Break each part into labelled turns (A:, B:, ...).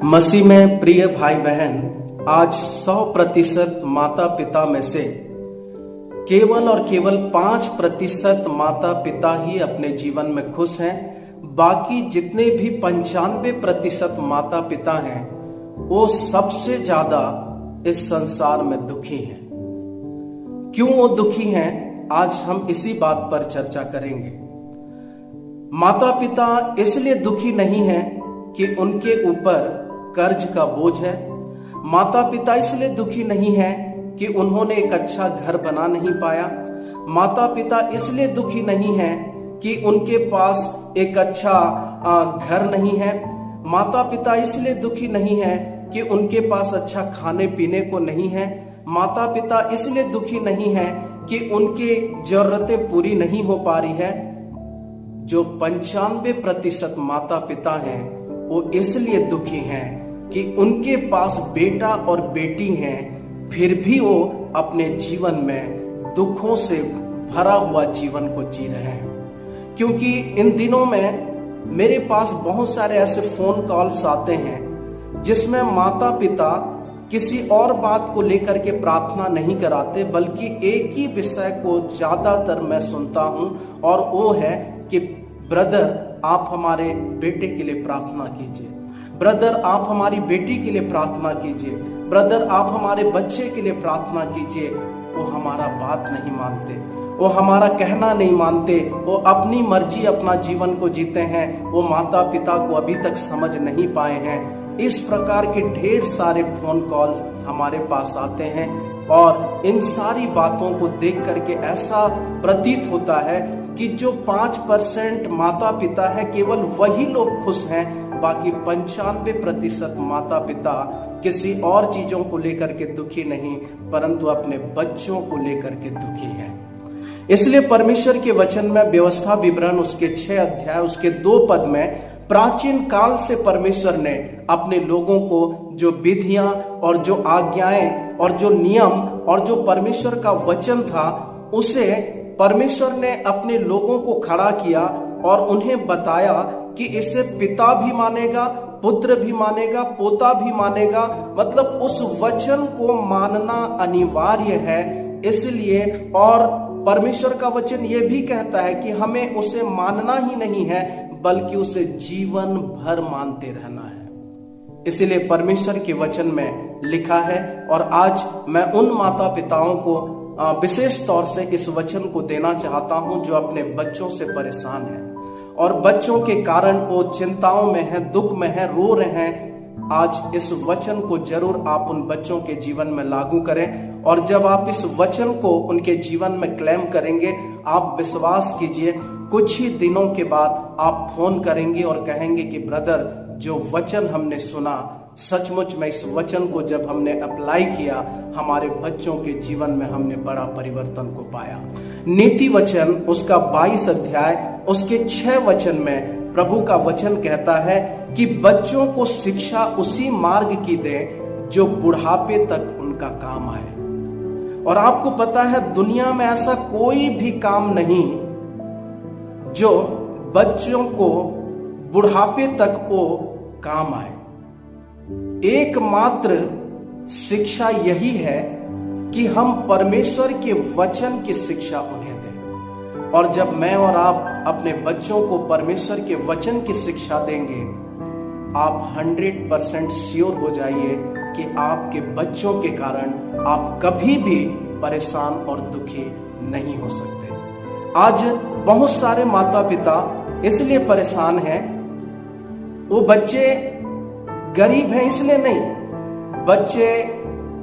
A: मसीह में प्रिय भाई बहन, आज 100% माता पिता में से केवल और केवल 5% माता पिता ही अपने जीवन में खुश हैं। बाकी जितने भी 95% माता पिता हैं वो सबसे ज्यादा इस संसार में दुखी हैं। क्यों वो दुखी हैं, आज हम इसी बात पर चर्चा करेंगे। माता पिता इसलिए दुखी नहीं है कि उनके ऊपर कर्ज का बोझ है। माता पिता इसलिए दुखी नहीं है कि उन्होंने एक अच्छा घर बना नहीं पाया। माता पिता इसलिए दुखी नहीं है कि उनके पास एक अच्छा घर नहीं है। माता पिता इसलिए दुखी नहीं है कि उनके पास अच्छा खाने पीने को नहीं है। माता पिता इसलिए दुखी नहीं है कि उनकी जरूरतें पूरी नहीं हो पा रही है। जो 95% माता पिता हैं वो इसलिए दुखी हैं कि उनके पास बेटा और बेटी हैं, फिर भी वो अपने जीवन में दुखों से भरा हुआ जीवन को जी रहे हैं। क्योंकि इन दिनों में मेरे पास बहुत सारे ऐसे फोन कॉल्स आते हैं जिसमें माता पिता किसी और बात को लेकर के प्रार्थना नहीं कराते, बल्कि एक ही विषय को ज्यादातर मैं सुनता हूं, और वो है कि ब्रदर आप हमारे बेटे के लिए प्रार्थना कीजिए, ब्रदर आप हमारी बेटी के लिए प्रार्थना कीजिए, ब्रदर आप हमारे बच्चे के लिए प्रार्थना कीजिए। वो हमारा बात नहीं मानते, वो हमारा कहना नहीं मानते, वो अपनी मर्जी अपना जीवन को जीते हैं। वो माता पिता को अभी तक समझ नहीं पाए हैं। इस प्रकार के ढेर सारे फोन कॉल्स हमारे पास आते हैं और इन सारी बातों को देख करके ऐसा प्रतीत होता है कि जो 5% माता पिता है केवल वही लोग खुश हैं। बाकी 95% माता पिता किसी और चीजों को लेकर के दुखी नहीं, परंतु अपने बच्चों को लेकर के दुखी हैं। इसलिए परमेश्वर के वचन में व्यवस्था विवरण उसके 6 अध्याय उसके 2 पद में प्राचीन काल से परमेश्वर ने अपने लोगों को जो विधियां और जो आज्ञाएं और जो नियम और जो परमेश्वर का वचन था, उसे परमेश्वर ने अपने लोगों को खड़ा किया और उन्हें बताया कि इसे पिता भी मानेगा, पुत्र भी मानेगा, पोता भी मानेगा। मतलब उस वचन को मानना अनिवार्य है। इसलिए और परमेश्वर का वचन ये भी कहता है कि हमें उसे मानना ही नहीं है, बल्कि उसे जीवन भर मानते रहना है। इसलिए परमेश्वर के वचन में लिखा है, और आज मैं उन माता पिताओं को विशेष तौर से इस वचन को देना चाहता हूं जो अपने बच्चों से परेशान हैं और बच्चों के कारण वो चिंताओं में हैं, दुख में हैं, रो रहे हैं। आज इस वचन को जरूर आप उन बच्चों के जीवन में लागू करें, और जब आप इस वचन को उनके जीवन में क्लेम करेंगे, आप विश्वास कीजिए कुछ ही दिनों के बाद आप फोन करेंगे और कहेंगे कि ब्रदर, जो वचन हमने सुना, सचमुच में इस वचन को जब हमने अप्लाई किया, हमारे बच्चों के जीवन में हमने बड़ा परिवर्तन को पाया। नीति वचन उसका 22 अध्याय उसके 6 वचन में प्रभु का वचन कहता है कि बच्चों को शिक्षा उसी मार्ग की दे जो बुढ़ापे तक उनका काम आए। और आपको पता है दुनिया में ऐसा कोई भी काम नहीं जो बच्चों को बुढ़ापे तक वो काम आए। एकमात्र शिक्षा यही है कि हम परमेश्वर के वचन की शिक्षा उन्हें दें। और जब मैं और आप अपने बच्चों को परमेश्वर के वचन की शिक्षा देंगे, आप 100% श्योर हो जाइए कि आपके बच्चों के कारण आप कभी भी परेशान और दुखी नहीं हो सकते। आज बहुत सारे माता पिता इसलिए परेशान हैं, वो बच्चे गरीब हैं इसलिए नहीं, बच्चे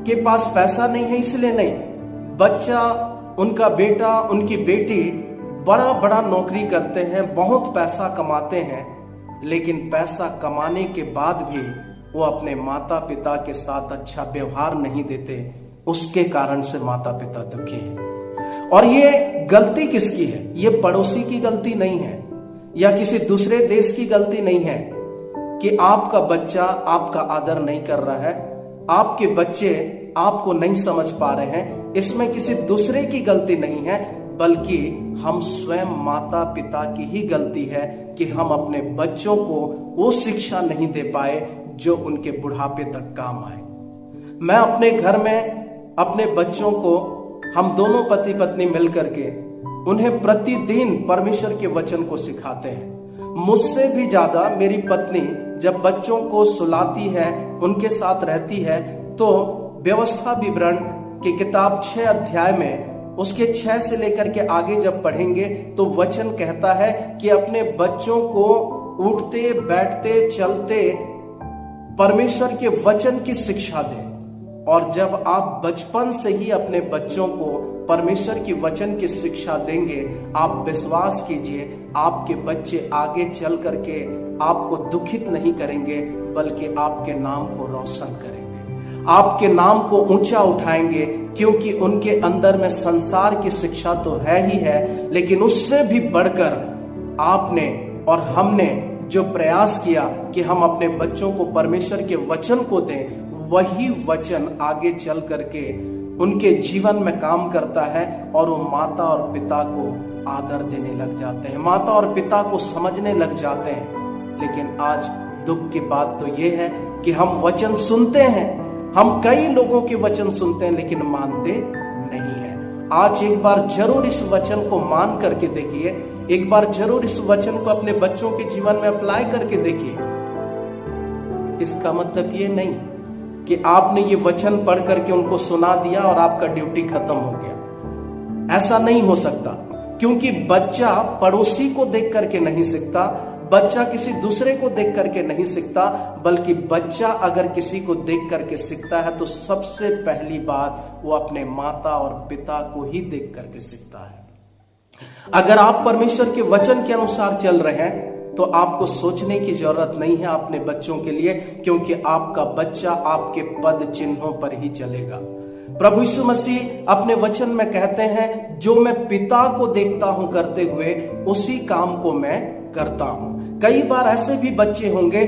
A: के पास पैसा नहीं है इसलिए नहीं, बच्चा उनका बेटा उनकी बेटी बड़ा बड़ा नौकरी करते हैं, बहुत पैसा कमाते हैं, लेकिन पैसा कमाने के बाद भी वो अपने माता पिता के साथ अच्छा व्यवहार नहीं देते। उसके कारण से माता पिता दुखी हैं। और ये गलती किसकी है? ये पड़ोसी की गलती नहीं है या किसी दूसरे देश की गलती नहीं है कि आपका बच्चा आपका आदर नहीं कर रहा है, आपके बच्चे आपको नहीं समझ पा रहे हैं। इसमें किसी दूसरे की गलती नहीं है, बल्कि हम स्वयं माता पिता की ही गलती है कि हम अपने बच्चों को वो शिक्षा नहीं दे पाए जो उनके बुढ़ापे तक काम आए। मैं अपने घर में अपने बच्चों को, हम दोनों पति पत्नी मिलकर के उन्हें प्रतिदिन परमेश्वर के वचन को सिखाते हैं। मुझसे भी ज्यादा मेरी पत्नी जब बच्चों को सुलाती है, उनके साथ रहती है, तो व्यवस्था विवरण की किताब 6 अध्याय में उसके 6 से लेकर के आगे जब पढ़ेंगे तो वचन कहता है कि अपने बच्चों को उठते बैठते चलते परमेश्वर के वचन की शिक्षा दें। और जब आप बचपन से ही अपने बच्चों को परमेश्वर की वचन की शिक्षा देंगे, आप विश्वास कीजिए आपके बच्चे आगे चल करके आपको दुखित नहीं करेंगे, बल्कि आपके नाम को रोशन करेंगे, आपके नाम को ऊंचा उठाएंगे, क्योंकि उनके अंदर में संसार की शिक्षा तो है ही है, लेकिन उससे भी बढ़कर आपने और हमने जो प्रयास किया कि हम अपने बच्चों को परमेश्वर के वचन को दें, वही वचन आगे चल करके उनके जीवन में काम करता है और वो माता और पिता को आदर देने लग जाते हैं, माता और पिता को समझने लग जाते हैं। लेकिन आज दुख की बात तो ये है कि हम वचन सुनते हैं, हम कई लोगों के वचन सुनते हैं, लेकिन मानते नहीं है। आज एक बार जरूर इस वचन को मान करके देखिए, एक बार जरूर इस वचन को अपने बच्चों के जीवन में अप्लाई करके देखिए। इसका मतलब ये नहीं कि आपने ये वचन पढ़ करके उनको सुना दिया और आपका ड्यूटी खत्म हो गया। ऐसा नहीं हो सकता, क्योंकि बच्चा पड़ोसी को देख करके नहीं सीखता, बच्चा किसी दूसरे को देख करके नहीं सीखता, बल्कि बच्चा अगर किसी को देख करके सीखता है तो सबसे पहली बात वो अपने माता और पिता को ही देख करके सीखता है। अगर आप परमेश्वर के वचन के अनुसार चल रहे हैं तो आपको सोचने की जरूरत नहीं है अपने बच्चों के लिए, क्योंकि आपका बच्चा आपके पद चिन्हों पर ही चलेगा। प्रभु यीशु मसीह अपने वचन में कहते हैं, जो मैं पिता को देखता हूं करते हुए उसी काम को मैं करता हूं। कई बार ऐसे भी बच्चे होंगे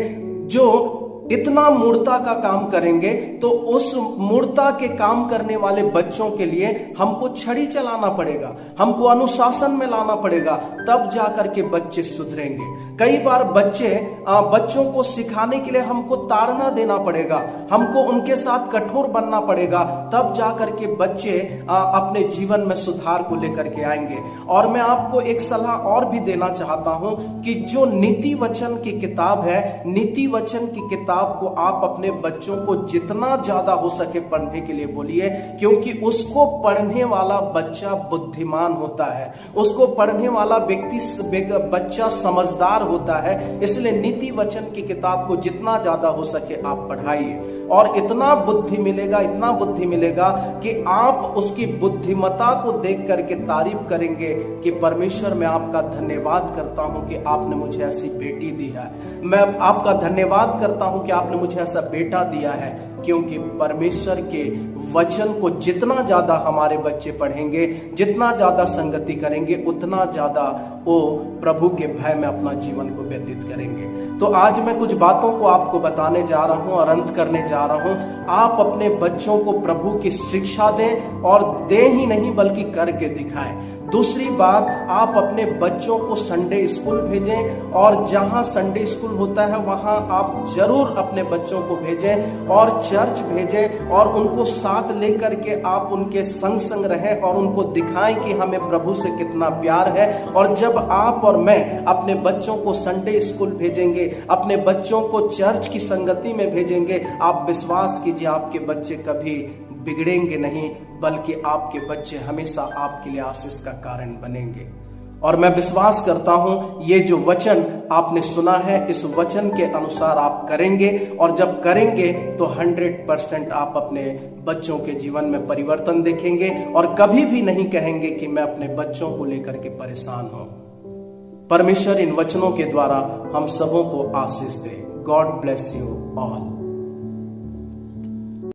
A: जो इतना मूर्खता का काम करेंगे, तो उस मूर्खता के काम करने वाले बच्चों के लिए हमको छड़ी चलाना पड़ेगा, हमको अनुशासन में लाना पड़ेगा, तब जाकर के बच्चे सुधरेंगे। कई बार बच्चों को सिखाने के लिए हमको ताड़ना देना पड़ेगा, हमको उनके साथ कठोर बनना पड़ेगा, तब जाकर के बच्चे अपने जीवन में सुधार को लेकर के आएंगे। और मैं आपको एक सलाह और भी देना चाहता हूं कि जो नीति वचन की किताब है, नीति वचन की किताब को आप अपने बच्चों को जितना ज्यादा हो सके पढ़ने के लिए बोलिए, क्योंकि उसको पढ़ने वाला बच्चा बुद्धिमान होता है, उसको पढ़ने वाला बच्चा समझदार होता है। इसलिए नीति वचन की किताब को जितना ज्यादा हो सके आप पढ़ाइए, और इतना बुद्धि मिलेगा कि आप उसकी बुद्धिमता को देख करके तारीफ करेंगे कि परमेश्वर, मैं आपका धन्यवाद करता हूं कि आपने मुझे ऐसी बेटी दी है, मैं आपका धन्यवाद करता हूं कि आपने मुझे ऐसा बेटा दिया है। क्योंकि परमेश्वर के वचन को जितना ज्यादा हमारे बच्चे पढ़ेंगे, जितना ज्यादा संगति करेंगे, उतना ज्यादा वो प्रभु के भय में अपना जीवन को व्यतीत करेंगे। तो आज मैं कुछ बातों को आपको बताने जा रहा हूं और अंत करने जा रहा हूं। आप अपने बच्चों को प्रभु की शिक्षा दें, और दें ही नहीं बल्कि करके दिखाएं। दूसरी बात, आप अपने बच्चों को संडे स्कूल भेजें, और जहां संडे स्कूल होता है वहां आप जरूर अपने बच्चों को भेजें और चर्च भेजें, और उनको साथ लेकर के आप उनके संग रहें और उनको दिखाएं कि हमें प्रभु से कितना प्यार है। और जब आप और मैं अपने बच्चों को संडे स्कूल भेजेंगे, अपने बच्चों को चर्च की संगति में भेजेंगे, आप विश्वास कीजिए आपके बच्चे कभी बिगड़ेंगे नहीं, बल्कि आपके बच्चे हमेशा आपके लिए आशीष का कारण बनेंगे। और मैं विश्वास करता हूं ये जो वचन आपने सुना है, इस वचन के अनुसार आप करेंगे, और जब करेंगे तो 100% आप अपने बच्चों के जीवन में परिवर्तन देखेंगे, और कभी भी नहीं कहेंगे कि मैं अपने बच्चों को लेकर के परेशान हूं। परमेश्वर इन वचनों के द्वारा हम सबों को आशीष दे। God bless you all.